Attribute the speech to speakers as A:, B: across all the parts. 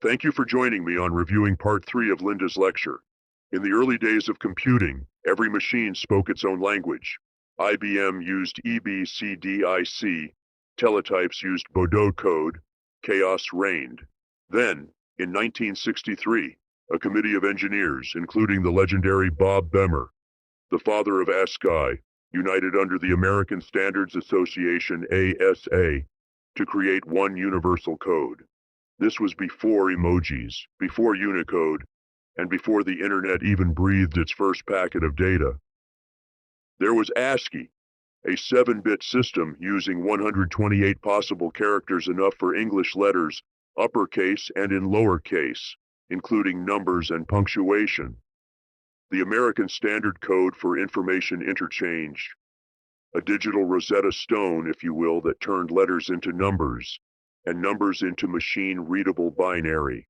A: Thank you for joining me on reviewing part 3 of Linda's lecture. In the early days of computing, every machine spoke its own language. IBM used EBCDIC, teletypes used Baudot code, chaos reigned. Then, in 1963, a committee of engineers, including the legendary Bob Bemer, the father of ASCII, united under the American Standards Association ASA to create one universal code. This was before emojis, before Unicode, and before the internet even breathed its first packet of data. There was ASCII, a 7-bit system using 128 possible characters, enough for English letters, uppercase and in lowercase, including numbers and punctuation. The American Standard Code for Information Interchange, a digital Rosetta Stone, if you will, that turned letters into numbers, and numbers into machine-readable binary.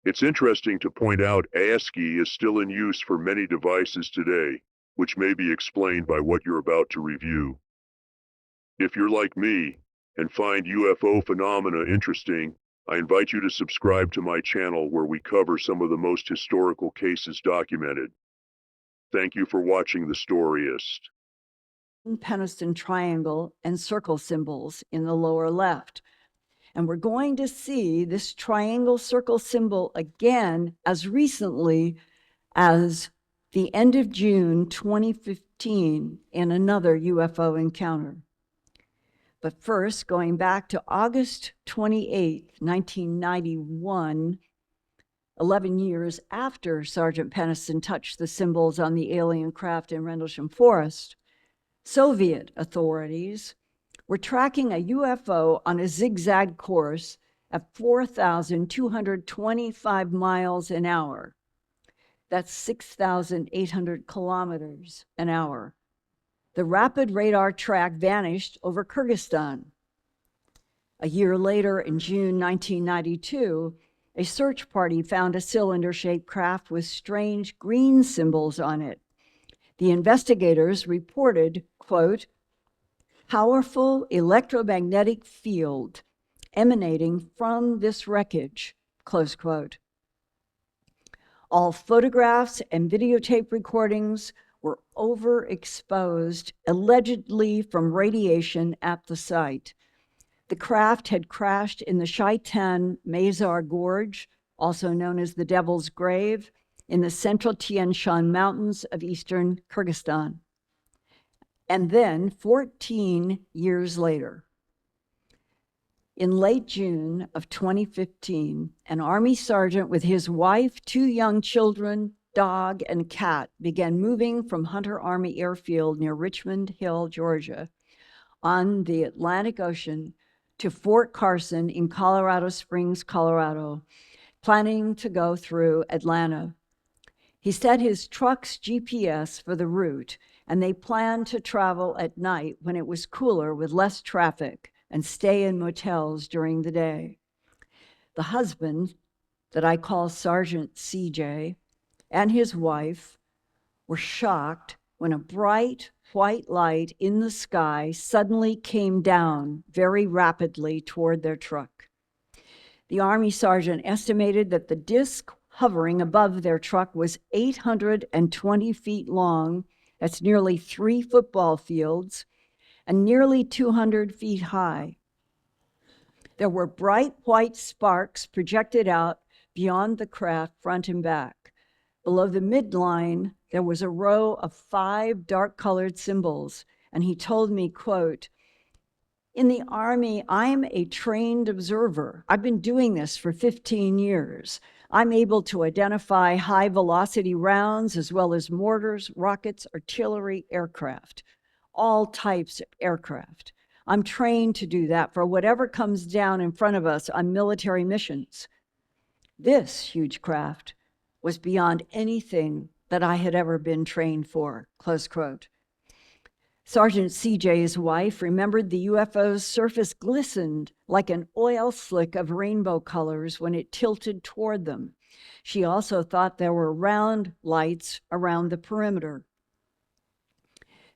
A: It's interesting to point out ASCII is still in use for many devices today, which may be explained by what you're about to review. If you're like me and find UFO phenomena interesting, I invite you to subscribe to my channel where we cover some of the most historical cases documented. Thank you for watching The Storyist.
B: Peniston triangle and circle symbols in the lower left. And we're going to see this triangle circle symbol again as recently as the end of June 2015 in another UFO encounter. But first, going back to August 28, 1991, 11 years after Sergeant Peniston touched the symbols on the alien craft in Rendlesham Forest, Soviet authorities were tracking a UFO on a zigzag course at 4,225 miles an hour. That's 6,800 kilometers an hour. The rapid radar track vanished over Kyrgyzstan. A year later, in June 1992, a search party found a cylinder-shaped craft with strange green symbols on it. The investigators reported, quote, "powerful electromagnetic field emanating from this wreckage," close quote. All photographs and videotape recordings were overexposed, allegedly from radiation at the site. The craft had crashed in the Shaitan Mazar Gorge, also known as the Devil's Grave, in the central Tian Shan Mountains of eastern Kyrgyzstan. And then 14 years later, in late June of 2015, an Army sergeant with his wife, 2 young children, dog, and cat began moving from Hunter Army Airfield near Richmond Hill, Georgia, on the Atlantic Ocean to Fort Carson in Colorado Springs, Colorado, planning to go through Atlanta. He set his truck's GPS for the route, and they planned to travel at night when it was cooler with less traffic and stay in motels during the day. The husband, that I call Sergeant CJ, and his wife were shocked when a bright white light in the sky suddenly came down very rapidly toward their truck. The Army sergeant estimated that the disc hovering above their truck was 820 feet long, that's nearly 3 football fields, and nearly 200 feet high. There were bright white sparks projected out beyond the craft front and back. Below the midline, there was a row of 5 dark-colored symbols, and he told me, quote, "In the Army, I'm a trained observer. I've been doing this for 15 years. I'm able to identify high-velocity rounds as well as mortars, rockets, artillery, aircraft, all types of aircraft. I'm trained to do that for whatever comes down in front of us on military missions. This huge craft was beyond anything that I had ever been trained for," close quote. Sergeant CJ's wife remembered the UFO's surface glistened like an oil slick of rainbow colors when it tilted toward them. She also thought there were round lights around the perimeter.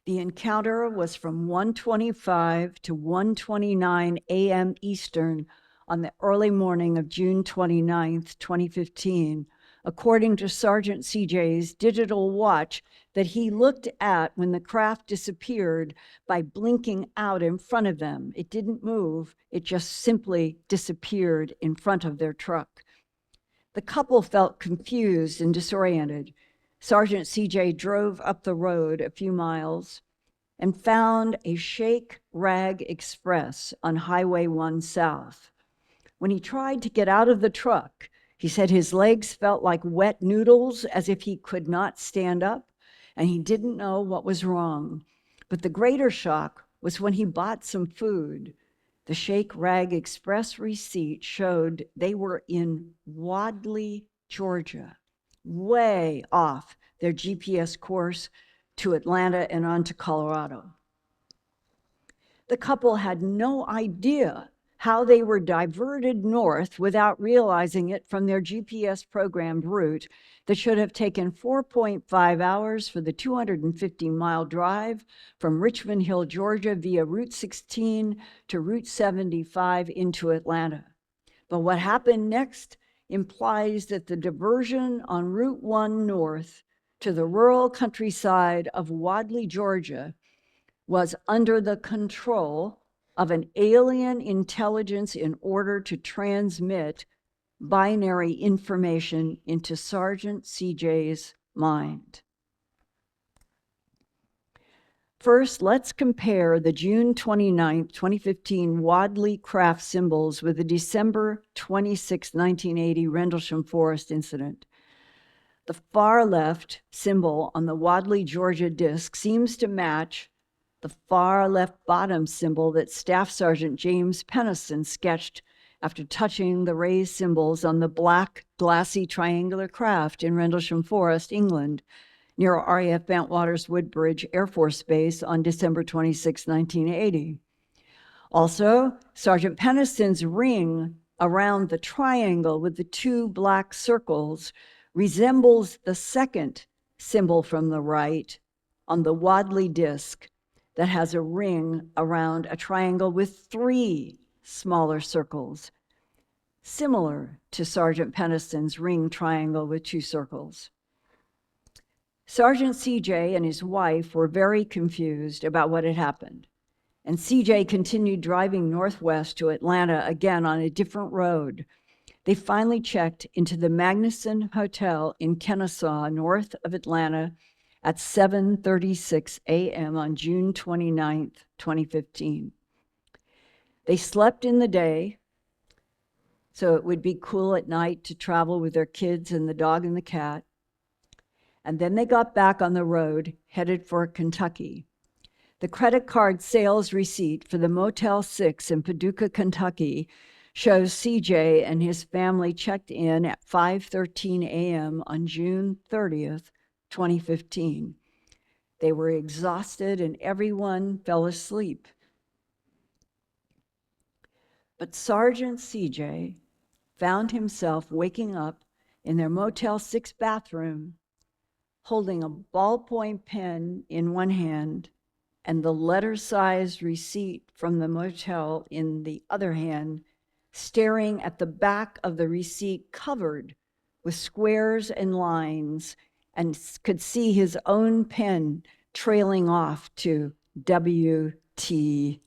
B: The encounter was from 1:25 to 1:29 a.m. Eastern on the early morning of June 29th, 2015, according to Sergeant CJ's digital watch that he looked at when the craft disappeared by blinking out in front of them. It didn't move, it just simply disappeared in front of their truck. The couple felt confused and disoriented. Sergeant CJ drove up the road a few miles and found a Shake Rag Express on Highway 1 South. When he tried to get out of the truck, he said his legs felt like wet noodles, as if he could not stand up, and he didn't know what was wrong. But the greater shock was when he bought some food. The Shake Rag Express receipt showed they were in Wadley, Georgia, way off their GPS course to Atlanta and on to Colorado. The couple had no idea how they were diverted north without realizing it from their GPS programmed route that should have taken 4.5 hours for the 250-mile drive from Richmond Hill, Georgia via Route 16 to Route 75 into Atlanta. But what happened next implies that the diversion on Route 1 north to the rural countryside of Wadley, Georgia, was under the control of an alien intelligence in order to transmit binary information into Sergeant CJ's mind. First, let's compare the June 29, 2015 Wadley craft symbols with the December 26, 1980 Rendlesham Forest incident. The far left symbol on the Wadley, Georgia disc seems to match the far left bottom symbol that Staff Sergeant James Pennison sketched after touching the raised symbols on the black, glassy triangular craft in Rendlesham Forest, England, near RAF Bantwaters Woodbridge Air Force Base on December 26, 1980. Also, Sergeant Pennison's ring around the triangle with the two black circles resembles the second symbol from the right on the Wadley disc that has a ring around a triangle with three smaller circles, similar to Sergeant Pennison's ring triangle with two circles. Sergeant CJ and his wife were very confused about what had happened, and CJ continued driving northwest to Atlanta again on a different road. They finally checked into the Magnuson Hotel in Kennesaw, north of Atlanta, at 7:36 a.m. on June 29, 2015. They slept in the day, so it would be cool at night to travel with their kids and the dog and the cat. And then they got back on the road, headed for Kentucky. The credit card sales receipt for the Motel 6 in Paducah, Kentucky, shows CJ and his family checked in at 5:13 a.m. on June 30th, 2015. They were exhausted and everyone fell asleep. But Sergeant CJ found himself waking up in their Motel 6 bathroom, holding a ballpoint pen in one hand and the letter-sized receipt from the motel in the other hand, staring at the back of the receipt covered with squares and lines, and could see his own pen trailing off to WTF.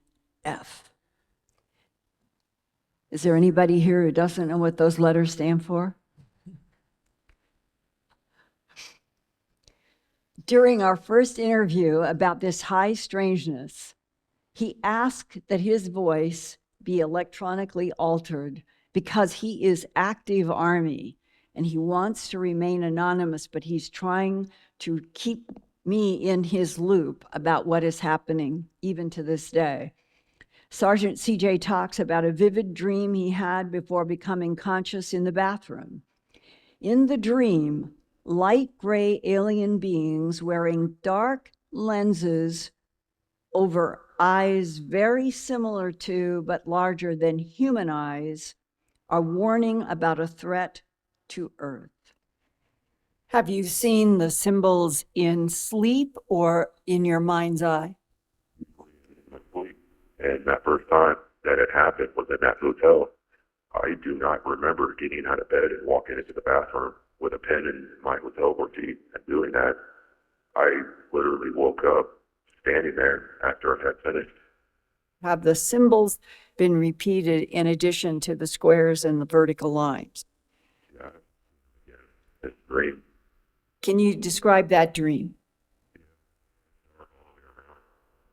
B: Is there anybody here who doesn't know what those letters stand for? During our first interview about this high strangeness, he asked that his voice be electronically altered because he is active Army and he wants to remain anonymous, but he's trying to keep me in his loop about what is happening even to this day. Sergeant CJ talks about a vivid dream he had before becoming conscious in the bathroom. In the dream, light gray alien beings wearing dark lenses over eyes very similar to but larger than human eyes are warning about a threat to Earth. Have you seen the symbols in sleep or in your mind's eye?
A: And that first time that it happened was in that hotel.
C: I do not remember getting out of bed and walking into the bathroom with a pen in my hotel room and doing that. I literally woke up standing there after I had finished.
B: Have the symbols been repeated in addition to the squares and the vertical lines?
C: Yeah, it's great.
B: Can you describe that dream?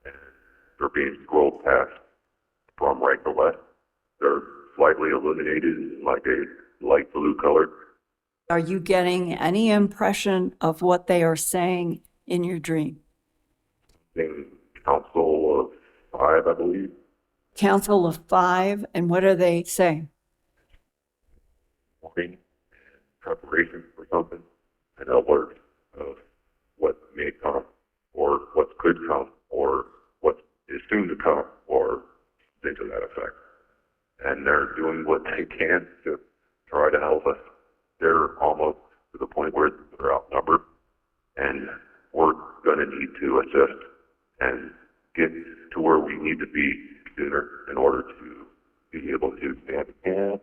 C: And they're being scrolled past from right to left. They're slightly illuminated in like a light blue color.
B: Are you getting any impression of what they are saying in your dream?
C: In Council of Five, I believe.
B: Council of Five, and what are they saying?
C: Warning, preparation for something, an alert of what may come, or what could come, or what is soon to come, or things to that effect. And they're doing what they can to try to help us. They're almost to the point where they're outnumbered, and we're going to need to assist and get to where we need to be sooner in order to be able to stand again.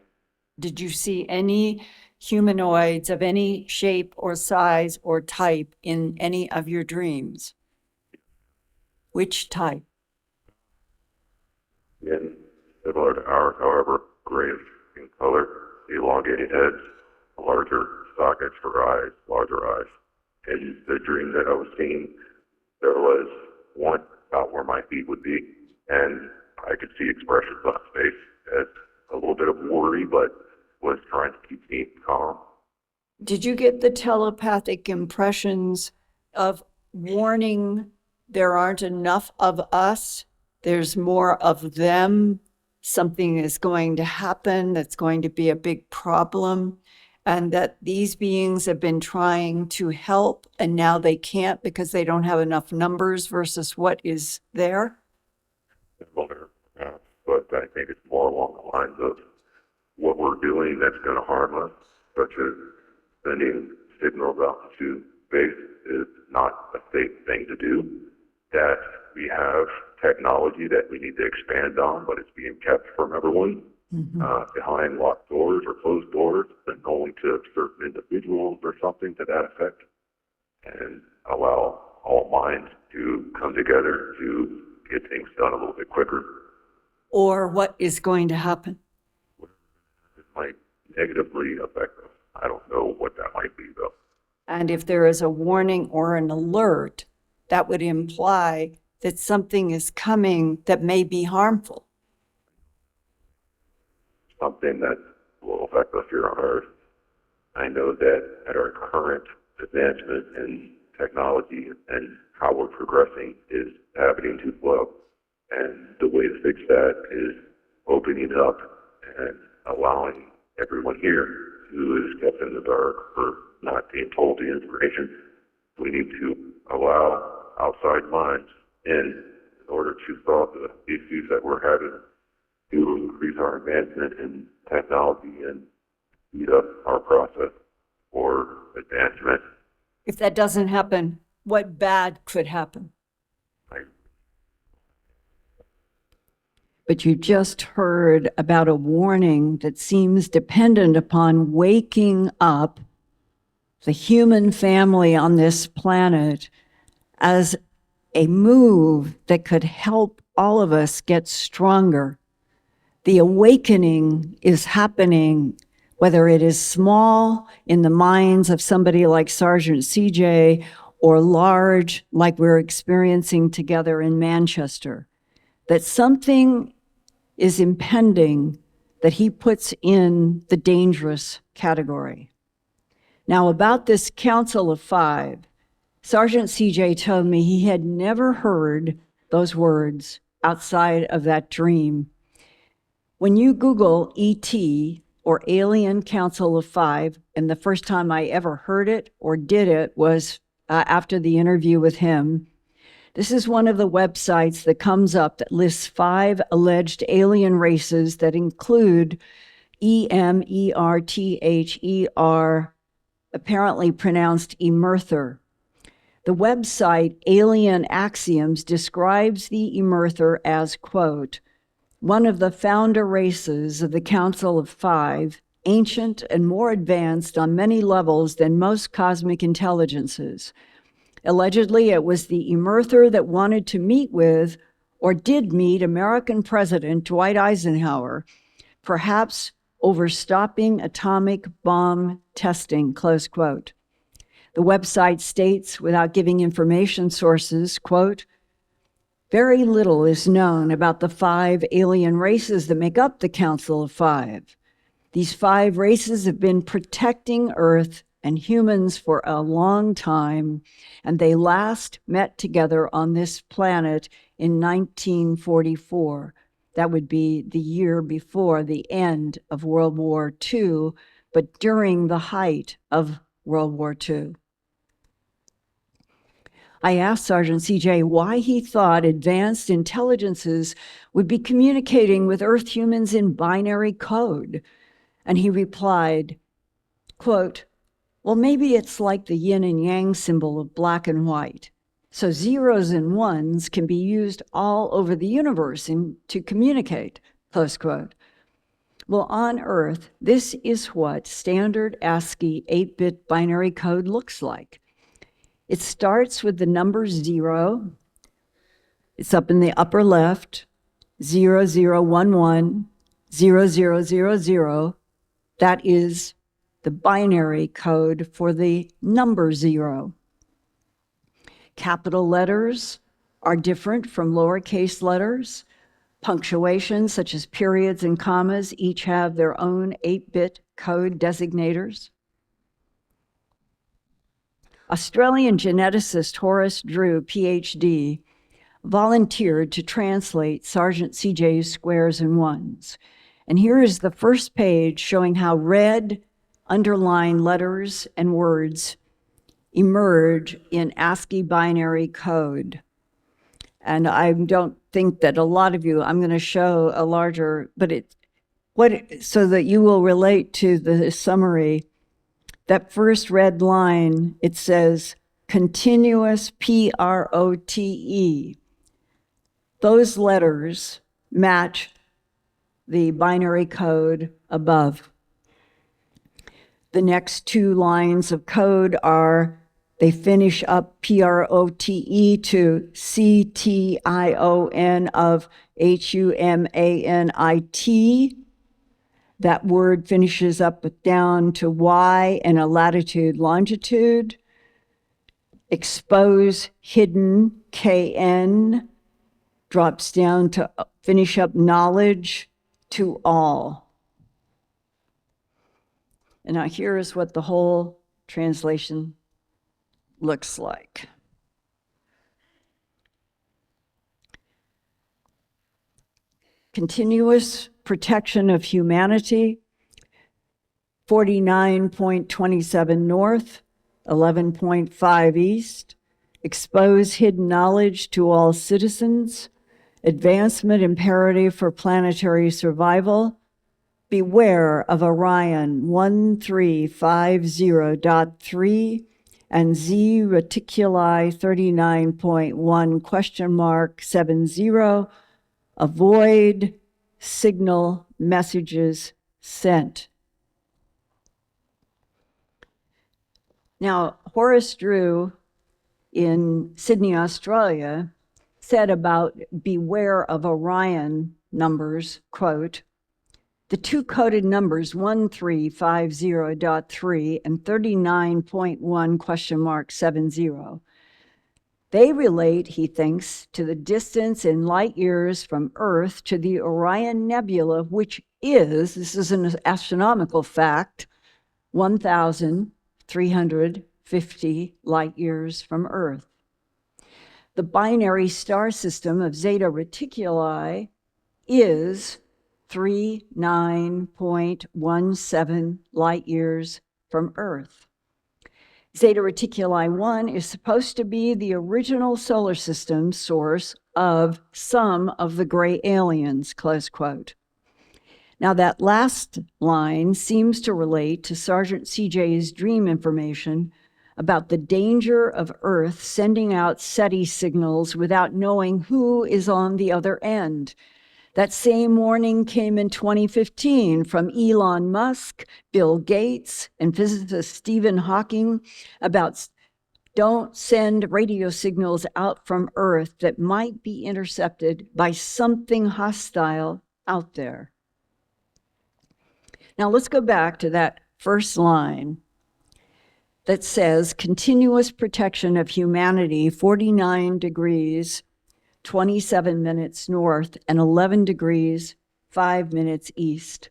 B: Did you see any humanoids of any shape or size or type in any of your dreams? Which type?
C: And similar to ours, however, grayish in color, elongated heads, larger sockets for eyes, larger eyes. In the dream that I was seeing, there was one about where my feet would be, and I could see expressions on his face as a little bit of worry, but was trying to keep me calm.
B: Did you get the telepathic impressions of warning there aren't enough of us, there's more of them, something is going to happen that's going to be a big problem, and that these beings have been trying to help and now they can't because they don't have enough numbers versus what is there?
C: Similar, but I think it's more along the lines of what we're doing that's going to harm us, such as sending signals out to space is not a safe thing to do, that we have technology that we need to expand on, but it's being kept from everyone behind locked doors or closed doors, and only to certain individuals or something to that effect, and allow all minds to come together to get things done a little bit quicker.
B: Or what is going to happen?
C: It might negatively affect us. I don't know what that might be, though.
B: And if there is a warning or an alert, that would imply that something is coming that may be harmful.
C: Something that will affect us here on Earth. I know that at our current advancement in technology and how we're progressing is happening too slow. And the way to fix that is opening up and allowing everyone here who is kept in the dark or not being told the information. We need to allow outside minds in order to solve the issues that we're having, to increase our advancement in technology and speed up our process for advancement.
B: If that doesn't happen, what bad could happen? But you just heard about a warning that seems dependent upon waking up the human family on this planet as a move that could help all of us get stronger. The awakening is happening, whether it is small in the minds of somebody like Sergeant CJ or large like we're experiencing together in Manchester, that something is impending that he puts in the dangerous category. Now, about this Council of Five, Sergeant CJ told me he had never heard those words outside of that dream. When you Google ET or Alien Council of Five, and the first time I ever heard it or did it was after the interview with him, this is one of the websites that comes up that lists 5 alleged alien races that include EMERTHER, apparently pronounced Emerther. The website Alien Axioms describes the Emerther as, quote, one of the founder races of the Council of Five, ancient and more advanced on many levels than most cosmic intelligences. Allegedly, it was the emerther that wanted to meet with, or did meet, American President Dwight Eisenhower, perhaps over stopping atomic bomb testing, close quote. The website states, without giving information sources, quote, very little is known about the 5 alien races that make up the Council of Five. These 5 races have been protecting Earth and humans for a long time, and they last met together on this planet in 1944. That would be the year before the end of World War II, but during the height of World War II. I asked Sergeant CJ why he thought advanced intelligences would be communicating with Earth humans in binary code. And he replied, quote, well, maybe it's like the yin and yang symbol of black and white. So zeros and ones can be used all over the universe to communicate, close quote. Well, on Earth, this is what standard ASCII 8-bit binary code looks like. It starts with the number 0. It's up in the upper left, 0011, 0000. That is the binary code for the number 0. Capital letters are different from lowercase letters. Punctuation, such as periods and commas, each have their own 8-bit code designators. Australian geneticist Horace Drew, PhD, volunteered to translate Sergeant CJ's squares and ones. And here is the first page showing how red underlined letters and words emerge in ASCII binary code. And I don't think that a lot of you, I'm going to show a larger, so that you will relate to the summary. That first red line, it says continuous, PROTE. Those letters match the binary code above. The next 2 lines of code they finish up PROTE to CTION of HUMANIT. That word finishes up down to Y and a latitude, longitude. Expose, hidden, KN, drops down to finish up knowledge to all. And now here is what the whole translation looks like. Continuous protection of humanity, 49.27 north, 11.5 east, expose hidden knowledge to all citizens, advancement imperative for planetary survival, beware of Orion 1350.3 and Z Reticuli 39.1 question mark 70, avoid signal messages sent. Now, Horace Drew in Sydney, Australia, said about beware of Orion numbers, quote, the 2 coded numbers 1350.3 and 39.1 question mark 70. They relate, he thinks, to the distance in light years from Earth to the Orion Nebula, which is, this is an astronomical fact, 1,350 light years from Earth. The binary star system of Zeta Reticuli is 39.17 light years from Earth. Zeta Reticuli 1 is supposed to be the original solar system source of some of the gray aliens, close quote. Now that last line seems to relate to Sergeant CJ's dream information about the danger of Earth sending out SETI signals without knowing who is on the other end. That same warning came in 2015 from Elon Musk, Bill Gates, and physicist Stephen Hawking about don't send radio signals out from Earth that might be intercepted by something hostile out there. Now let's go back to that first line that says continuous protection of humanity, 49 degrees, 27 minutes north, and 11 degrees, 5 minutes east.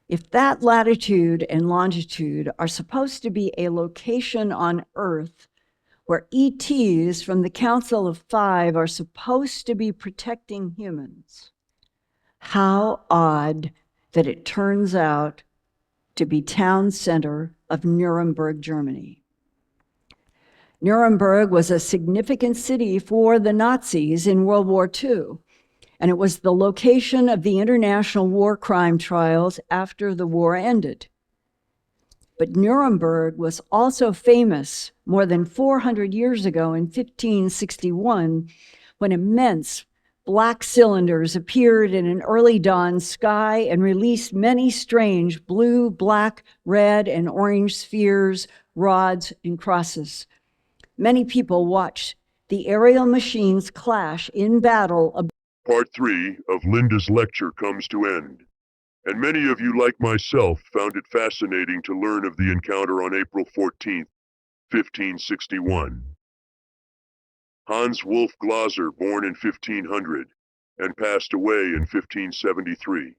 B: If that latitude and longitude are supposed to be a location on Earth where ETs from the Council of Five are supposed to be protecting humans, how odd that it turns out to be town center of Nuremberg, Germany. Nuremberg was a significant city for the Nazis in World War II, and it was the location of the international war crime trials after the war ended. But Nuremberg was also famous more than 400 years ago in 1561, when immense black cylinders appeared in an early dawn sky and released many strange blue, black, red, and orange spheres, rods, and crosses. Many people watched the aerial machines clash in battle.
A: Part 3 of Linda's lecture comes to end, and many of you, like myself, found it fascinating to learn of the encounter on April 14, 1561. Hans Wolf Glaser, born in 1500 and passed away in 1573.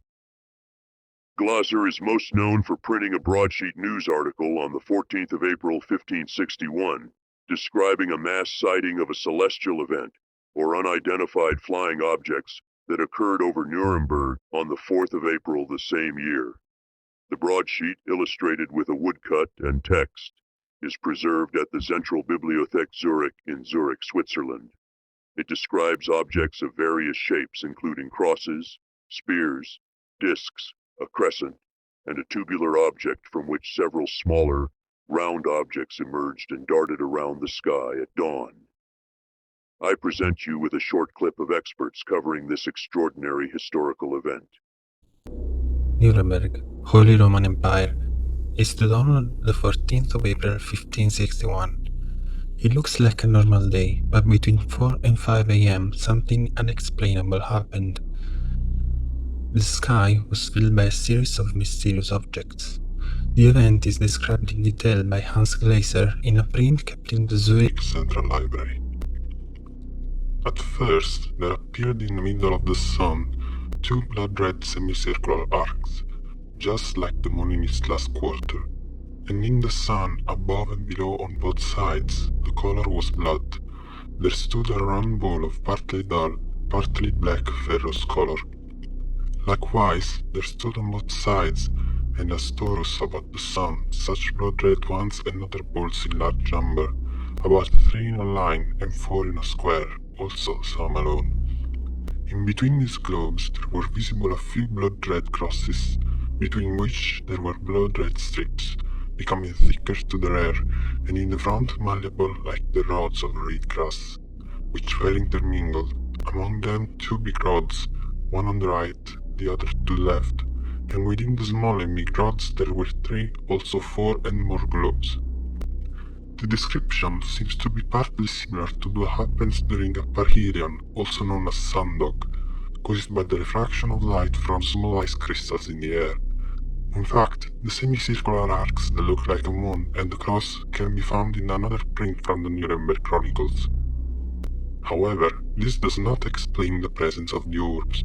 A: Glaser is most known for printing a broadsheet news article on the 14th of April 1561, describing a mass sighting of a celestial event or unidentified flying objects that occurred over Nuremberg on the 4th of April the same year. The broadsheet, illustrated with a woodcut and text, is preserved at the Zentralbibliothek Zurich in Zurich, Switzerland. It describes objects of various shapes, including crosses, spears, discs, a crescent, and a tubular object from which several smaller, round objects emerged and darted around the sky at dawn. I present you with a short clip of experts covering this extraordinary historical event.
D: Nuremberg, Holy Roman Empire, is the dawn on the 14th of April 1561. It looks like a normal day, but between 4 and 5 a.m. something unexplainable happened. The sky was filled by a series of mysterious objects. The event is described in detail by Hans Glaser in a print kept in the Zurich Central Library. At first, there appeared in the middle of the sun two blood-red semicircular arcs, just like the moon in its last quarter, and in the sun, above and below on both sides, the color was blood. There stood a round ball of partly dull, partly black ferrous color. Likewise, there stood on both sides, and as torus about the sun, such blood-red ones and other balls in large number, about 3 in a line and 4 in a square, also some alone. In between these globes there were visible a few blood-red crosses, between which there were blood-red strips, becoming thicker to the rear, and in the front malleable like the rods of reed grass, which were intermingled, among them 2 big rods, one on the right, the other to the left, and within the small and big rods there were 3, also 4 and more globes. The description seems to be partly similar to what happens during a parhelion, also known as sundog, caused by the refraction of light from small ice crystals in the air. In fact, the semicircular arcs that look like a moon and the cross can be found in another print from the Nuremberg Chronicles. However, this does not explain the presence of the orbs,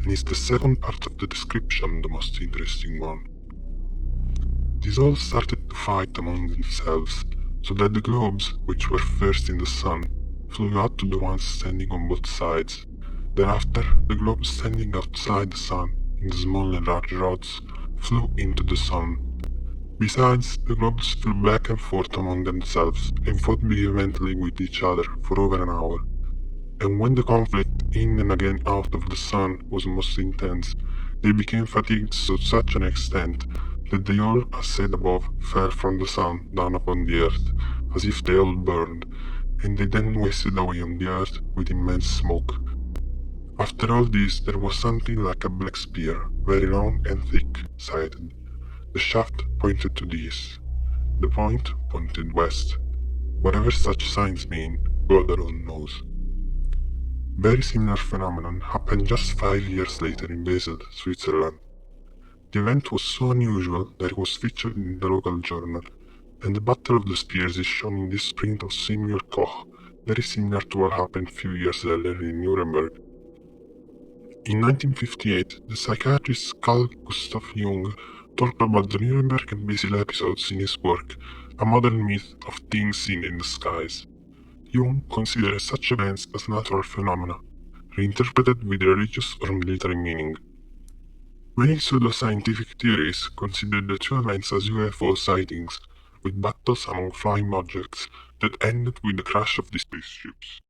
D: and is the second part of the description the most interesting one. These all started to fight among themselves, so that the globes, which were first in the sun, flew out to the ones standing on both sides. Thereafter, the globes standing outside the sun, in the small and large rods, flew into the sun. Besides, the globes flew back and forth among themselves, and fought vehemently with each other for over an hour. And when the conflict in and again out of the sun was most intense, they became fatigued to such an extent that they all, as said above, fell from the sun down upon the earth, as if they all burned, and they then wasted away on the earth with immense smoke.
E: After all this, there was something like a black spear, very long and thick-sided. The shaft pointed to the east. The point pointed west. Whatever such signs mean, God alone knows. Very similar phenomenon happened just 5 years later in Basel, Switzerland. The event was so unusual that it was featured in the local journal, and the Battle of the Spears is shown in this print of Samuel Koch, very similar to what happened a few years earlier in Nuremberg. In 1958, the psychiatrist Carl Gustav Jung talked about the Nuremberg and Basel episodes in his work, A Modern Myth of Things Seen in the Skies. Jung considered such events as natural phenomena, reinterpreted with religious or military meaning. Many pseudoscientific theories consider the two events as UFO sightings, with battles among flying objects that ended with the crash of the spaceships.